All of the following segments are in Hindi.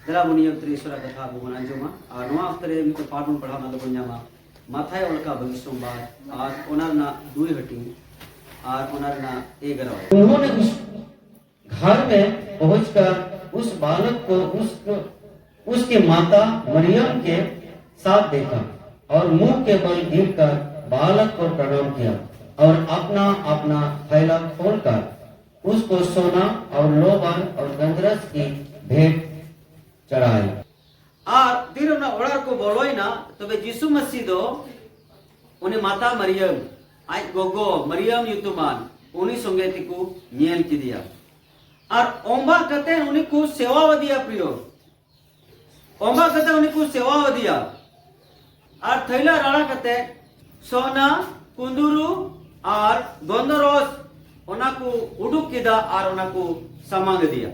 दला बुनिया उतरे ईश्वर कथा बुमन अंजुमा और नवा उतरे मित पाठन पढ़ाना लो बुन्यामा माथाय ओलका भविष्यवाद और ओनरना दुई हटी और ओनरना एक गरवा। उन्होंने उस घर में पहुंचकर उस बालक को उसके माता मरियम के साथ देखा और मुंह के बल गिरकर बालक को प्रणाम किया और अपना अपना थैला खोलकर उसको सोना और लोबान और गंधरस की भेंट चढ़ाई। और तीर ना ओड़ा को बोलोई ना तो बे यीशु मसीह दो उन्हें माता मरियम आई गोगो मरियम युतुमान उन्हीं संगे तिकु नियल की दिया और ओंबा कहते हैं उन्हीं को सेवा वदिया प्रियो ओंबा कहते हैं उन्हीं को सेवा वदिया और थैला राणा कहते सोना कुंदुरु और गोंदरोस उन्हें को उड़ुक किदा और उन्हें को समांग दिया।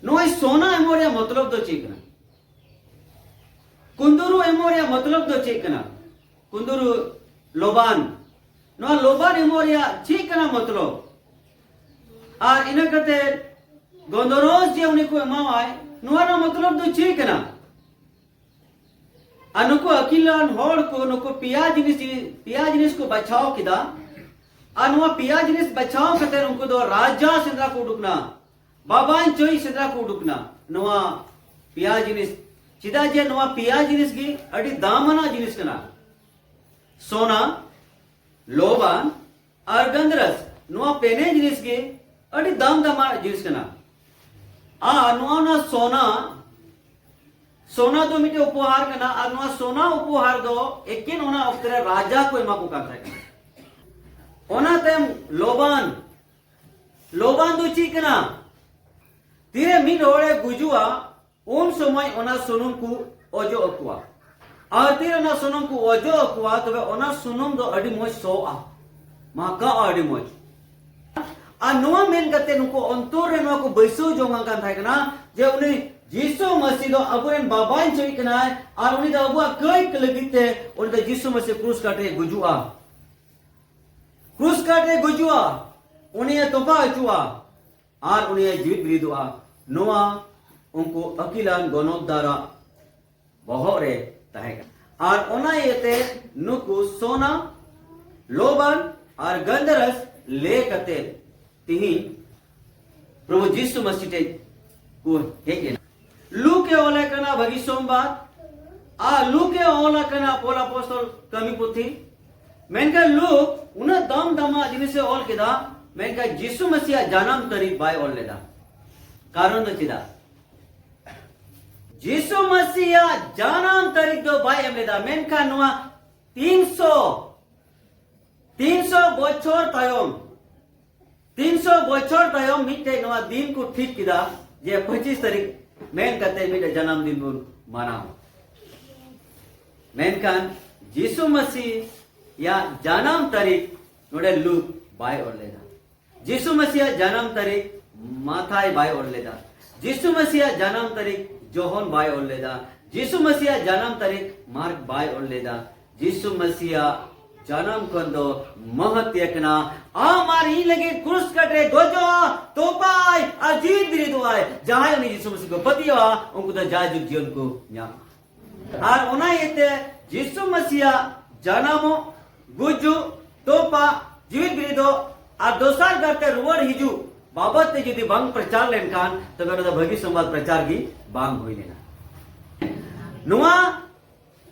नोई सोना एमोरिया मतलब दो चीकना कुंदुरु एमोरिया मतलब दो चीकना कुंदुरु लोबान नो लोबान एमोरिया चीकना मतलब और इन्हें कहते गोंदरोस जे उन्हें को एमावाय नोरा मतलब दो चीकना अनुको अकिलान होड़ को नुको पिया जिनिस को बचाओ किदा अनुआ पिया जिनिस बचाओ कहते उनको दो राजा सिंद्रा को उड़ुकना बाबान चोई सिद्रा को उड़ुकना नवा पिया जिनिस चिदा जे नवा पिया जिनिस की अड़ी दामना जिनिस कना सोना लोबान और गंधरस नवा पेने जिनिस की अड़ी दामा जिनिस कना आ नवा ना सोना दो मिटे उपहार कना और नवा सोना उपहार दो एकिन ओना उतरे राजा को एमा को काथा कना ओना तेम लोबान दो ची कना तीरे मिन होड़े गुजुआ उन समय ओना सुनुम को ओजो अकुआ और तीरे ना सुनुम को ओजो अकुआ तबे ओना सुनुम दो अडी मोज सोआ माका अडी मोज आ नोआ मेन कते नुको अंतोर रे नुको बैसो जोंगा कान थाय कना जे उनी यीशु मसीह दो अबुरेन बाबाइन चोई कना और उनी दो अबुआ कई कलगिते उनी दो यीशु मसीह क्रूस काटे गुजुआ उनी तोपा अचुआ और उन्हें जीवित ब्रीदुआ नोआ उनको अकिलान गोनोक दारा बहोरे तहेगा और ओना येते नुकु सोना लोबान और गंधरस ले कते तिही प्रभु यीशु मसीह को हेके लू के ओले कना भगी सोमवार लू के ओला कना पोला पोस्टल कमी पुथी मेनका लू उना दम दमा जिनिसे ओल केदा मेनका यीशु मसीह जानम तरी बाय ओल लेदा कारण दो चिदा यीशु मसीह जानम तरी दो बाय एम लेदा मेनका नुआ 300 बछर तायम मिटे नुआ दिन को ठीक किदा जे 25 तारीख मेन कहते मिटे जन्मदिन बुन मनाओ मेनकान यीशु मसीह या जानम तारीख नोडे लू बाय ओल लेदा यीशु मसीह जन्म तारीख माथाय बाय ओल लेदा यीशु मसीह जन्म तारीख जोहन बाय ओल लेदा यीशु मसीह जन्म तारीख मार्क बाय ओल लेदा यीशु मसीह जन्म कंदो महत्यकना आमारी लगे क्रूस कटे गोजो तोपाय अजीत बिरिदुआय जहां उनी यीशु मसीह को पतिवा उनको द जाजु जीवन को न्या और ओना येते यीशु मसीह जन्म गुजु तोपा जीवित बिरिदो और दोसार करते रुवर हिजू बाबत ते यदि बांग प्रचार लेनकान तो मेरा भगी संवाद प्रचार की बांग होई लेना नुआ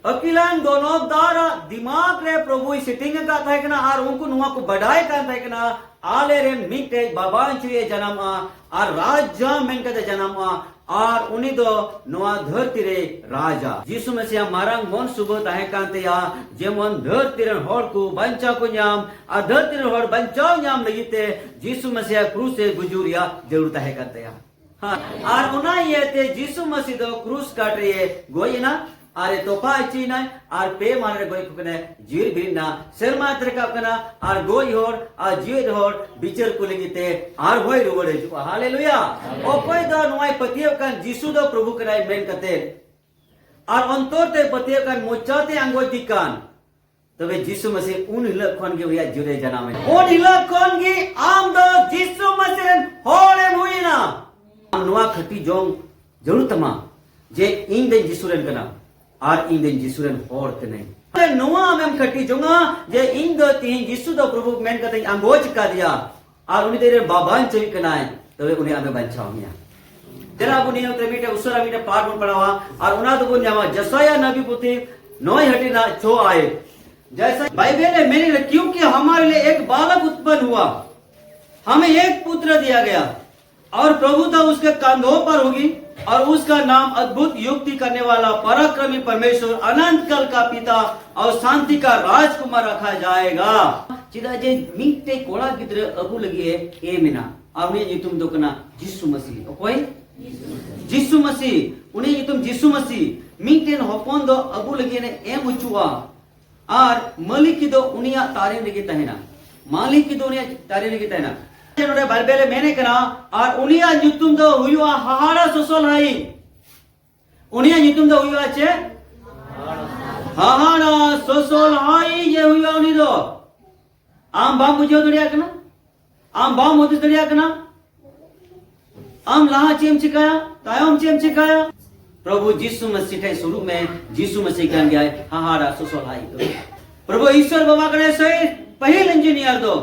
अकिलान दोनों दारा दिमाग रे प्रभु सिटिंग का था कि ना और उनको नुआ को बढ़ाए का था कि ना आले रे मिटे बाबान चुए जन्म और राजा मेन का जन्म और उन्हीं दो नुआ धरती रे राजा यीशु मसीह मारंग मन सुबह ताहे कांते या जेमन धरती रे होड़ को बंचा को न्याम और धरती रे होड़ बंचाओ न्याम लगीते यीशु मसीह क्रूस से गुजूरिया जरूरत है कांते या हां और उना ये ते यीशु मसीह दो क्रूस काट रही गोई ना आरे तोपा अच्छी ना और पे मारे गोई कुकने जीर बिरना सिर मात्र का कना और गोई होड़ और जीर होड़ बिचर को लगीते और होई रुवड़े जो हालेलुया ओ कोई दो नोई पतियो कन यीशु दो प्रभु कराई मेन कते और अंतोर ते पतियो कन मोचाते अंगो दिकान तबे यीशु मसीह उन हिलक खन के भैया जुरे जना में उन हिलक खन की आम दो यीशु मसीह होड़े मुइना नोआ खटी जोंग जरूर तमा जे इन दे जिसुरन कना आर इन दे जिसुरन होर कने नोआ आमेम खटी जोंगा जे इन दो तीन जिसु दो प्रभु मेन कते अंगोच का दिया आर उनी तेरे बाबान चई कना है तबे उनी आमे बचाओ मिया तेरा बुनी ने मीटे उसरा मीटे पार बन पड़ावा और उना तो बुन जावा जसाया नबी पुती नोई हटी ना छो आए जैसा बाइबल में मैंने क्योंकि हमारे लिए एक बालक उत्पन्न हुआ हमें एक पुत्र दिया गया और प्रभुता उसके कंधों पर होगी और उसका नाम अद्भुत युक्ति करने वाला पराक्रमी परमेश्वर अनंत काल का पिता और शांति का राजकुमार रखा जाएगा चिदा जे मीटे कोड़ा गिद्र अबू लगी है ए मिना आउने ये तुम दोकना यीशु मसीह ओकोई यीशु मसीह उन्हें ये तुम यीशु मसीह मीटेन होपोन दो अबू लगी ने ए मुचुआ और मालिक दो उनिया तारे लगी तहना मालिक दो उनिया तारे लगी तहना नोडे बाइबल मैंने कना और उनिया nyutum दो हुआ हाहाड़ा सोसल हाई उनिया nyutum दो हुआ चे हाहाड़ा सोसल हाई ये हुआ उनी दो आम बाम मुझे दरिया कना आम बाम होती दरिया कना आम लाहा चेम चिकाया तायम चेम चिकाया प्रभु यीशु मसीह के शुरू में यीशु मसीह कन गया हाहाड़ा सोसल हाई दो प्रभु ईश्वर बाबा करे सही पहल इंजीनियर दो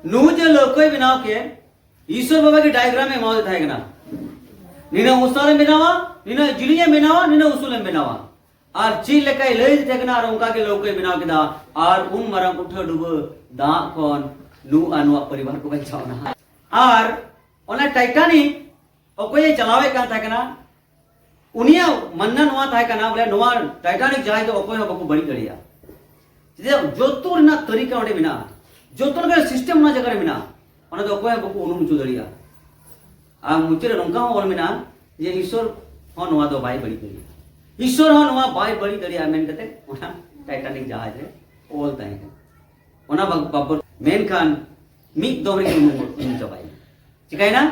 नूजे लोकोय बनाव के ईश्वर बाबा के डायग्राम में मौजूद है ना निना उसाले बनावा निना जिलिये बनावा निना उसूले बनावा और चील लेकाय लय देखना और उनका के लोकोय बनाव केदा और मरम उठ डुब दा कोन नु अनुवा परिवार को बचावना और ओना टाइटानिक ओकोय चलावे का था कना उनिया मन्ना नोआ था कना बोले नोआ टाइटानिक जाय तो ओकोय बको बड़ी गड़िया जोतुर ना तरीका ओडे बिना जोतुर के सिस्टम ना जगह बिना ओना तो ओकोय बको उनुम चुदड़िया आ मुचरे नोंका ओल बिना जे ईश्वर हो नोआ दो बाई बड़ी गड़िया ईश्वर हो नोआ बाई बड़ी गड़िया मेन कते ओना टाइटानिक जहाज रे ओल ताई ओना बाबर मेन खान मीक दोमरी उनुम चबाई चिकाई ना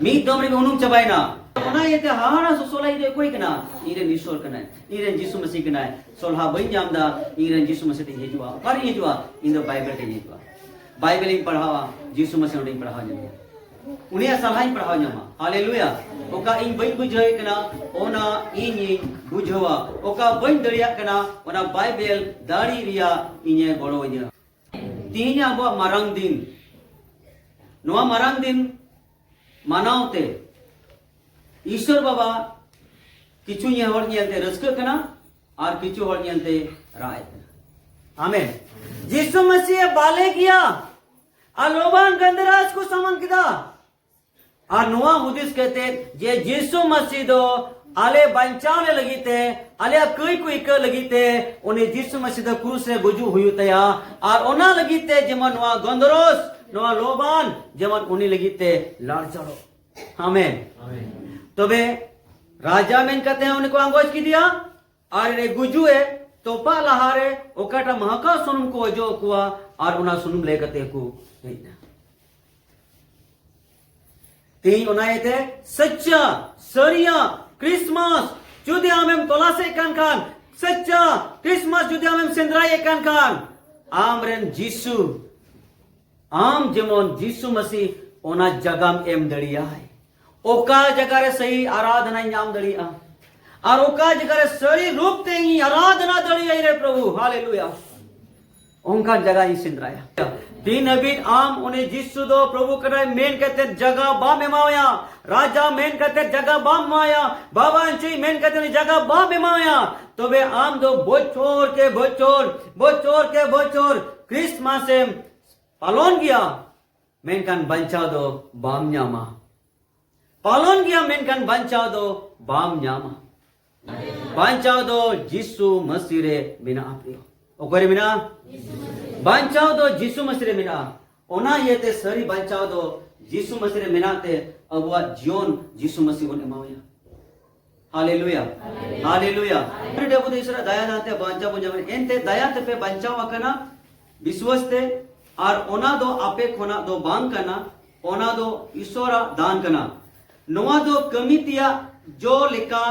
मीक दोमरी उनुम चबाई ना ओना येते हाना सोसोला इदे कोई कना इरे ईश्वर कना इरे यीशु मसीह कना सोलहा बई जामदा इरे यीशु मसीह ते हेजुआ पर हेजुआ इन द बाइबल ते हेजुआ बाइबल इन पढ़ावा यीशु मसीह ने पढ़ावा जने उन्हें सलाह पढ़ावा जमा हालेलुया ओका इन बई बुझाय कना ओना इन बुझवा ओका बई दरिया कना ओना बाइबल दाड़ी रिया इने गोड़ो इने तीन अब मारंग दिन नोआ मारंग दिन मानावते ईश्वर बाबा किचु ये हर नियंते रस्क कना और किचु हर नियंते राय कना आमेन यीशु मसीह बाले किया आ लोबान गंदराज को समन किदा आ नोआ हुदिस कहते जे यीशु मसीह दो आले बंचाने लगी थे आले कोई कोई कर लगी थे उन्हें यीशु मसीह द क्रूस से गुजु हुई तया और ओना लगी थे जमन नोआ गंदरोस नोआ लोबान जमन उन्हें लगी थे लाड़ चढ़ो आमेन तबे राजा मेन कहते हैं उनको अंगोज की दिया और रे गुजुए तोपा लहारे ओकाटा महका सुनुम को जो कुआ और उना सुनुम ले कहते को तीन उनाए थे सच्चा सरिया क्रिसमस जुदी आमेम तोलासे कान कान सच्चा क्रिसमस जुदी आमेम सेंद्राये कान कान आमरेन जीसु आम जेमोन जीसु मसीह ओना जगम एम दड़िया है ओका जगह रे सही आराधना नाम दड़िया और ओका जगह रे सही रूप ते ही आराधना दड़िया रे प्रभु हालेलुया ओंका जगह ही सिंद्राया तीन अबीर आम उन्हें जिसु दो प्रभु करे मेन कहते जगह बा में माया राजा मेन कहते जगह बा माया बाबा ची मेन कहते जगह बा में माया तो वे आम दो बोचोर के बोचोर क्रिसमस से पालन किया मेन कान बंचा दो बाम न्यामा पालन किया मेन कान बंचा दो बाम न्यामा बंचा दो जिसु मसीह रे बिना प्रियो ओकरे बिना बंचाओ दो जीसु मसीह रे मिना ओना येते सरी बंचाओ दो जीसु मसीह रे मिनाते अबवा जीवन जीसु मसीह ने मावया हालेलुया हालेलुया देबो देसरा दया दाते बंचा बुझा एनते दया ते पे बंचाओ अकना विश्वासते और ओना दो आपे खोना दो बांग करना ओना दो ईश्वरा दान करना नोआ दो कमितिया जो लिका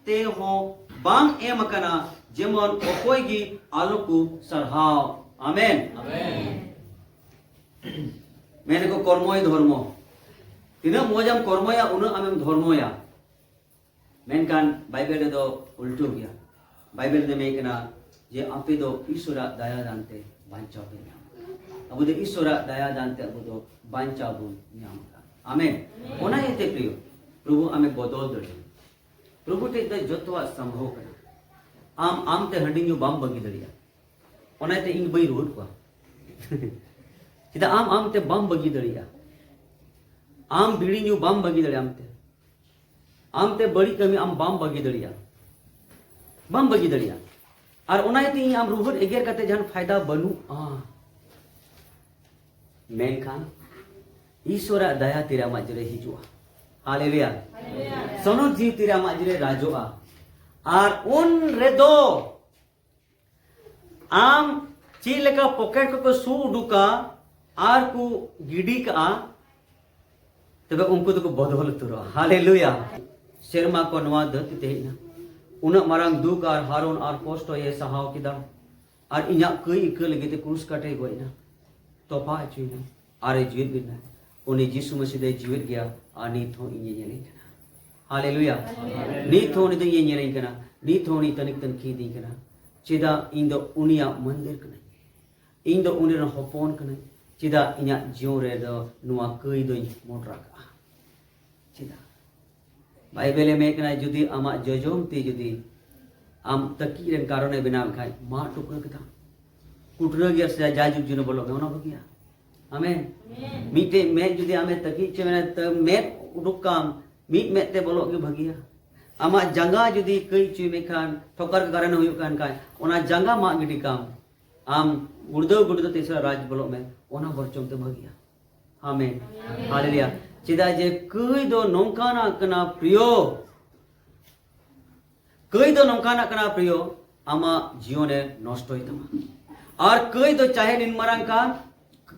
ते हो बांग एम करना जेमन ओकोयगी आलोकु सरहाव आमेन मैंने को कर्मोय धर्म tina mojam kormoya una amem dhormoya menkan Bible do ultu gya Bible de mekna je ape do Ishwara daya dante bancha be nyam abu de Ishwara daya dante abu do bancha bu nyam amen ona ete priyo प्रभु आमे बदल दड़े प्रभु ते जतवा संभव करा आम ते हंडिंग बाम बगी दड़िया ओनाते इन बई रोड को चिदा आम ते बाम बगी दड़िया आम बीड़ी न्यू बाम बगी दड़िया आम ते बड़ी कमी आम बाम बगी दड़िया और ओनाते आम रुहर एगेर कते जहान फायदा बनू मेनखान ईश्वरा दया तेरा मजरे हिजुआ हालेलुया सोनो जी तेरा मजरे राजोआ और उन रेदो आम ची लेका पॉकेट को सू उडुका आर को गिडी का तबे उनको तो को बदल तुरो हालेलुया शर्मा को नवा दत तेना उना मारांग दुख और हारोन और कष्ट ये सहाव किदा और इना कई इक लगे ते क्रूस काटे गोइना तोपा चुइना आरे जीवित बिना उन्हें यीशु मसीह दे जीवित गया और नीत हो इन्हें नहीं करना हालेलुया नीत हो नहीं तो ये नहीं करना नीत हो नहीं तनिक तनकी नहीं करना चिदा इन दो उनिया मंदिर करना इन दो उन्हें होपोन करना चिदा इन्या जीवन रे दो नुआ कई दो मोटरा का चिदा बाइबल में कहना जुदी आमा जजोम ती जुदी आम तकी रन कारण बिना खाई मां टुकड़ा कथा कुटरा गया से जाजुग जुनो बोलो मैं ना बगिया आमेन मीटे मैं जुदी आमे तकी चेना त मैं उडुकाम मीट मेते बोलो के भगिया आमा जंगा जुदी कई चुई में खान ठोकर के कारण हुई कान काय ओना जंगा मा गिडी काम आम गुड़दो तीसरा राज बोलो में ओना बरचोम ते भगिया आमेन हालेलुया चिदा जे कई दो नोंकाना कना प्रियो कई दो नोंकाना कना प्रियो आमा जीवने नष्ट होई तमा और कई दो चाहे निनमरांग का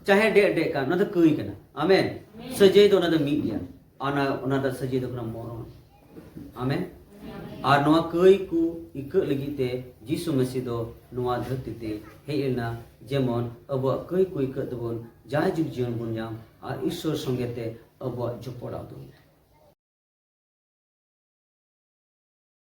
चाहे डे का ना तो कई कना आमेन सजे दो ना तो मीट गया आना ना तो सजे दो कना मोरन आमेन और नवा कई को इक लगिते यीशु मसीह दो नवा धरती ते हेना जेमन अब कई को इक दबन जाय जुग जीवन बन जाम और ईश्वर संगे ते अब जोपड़ा दो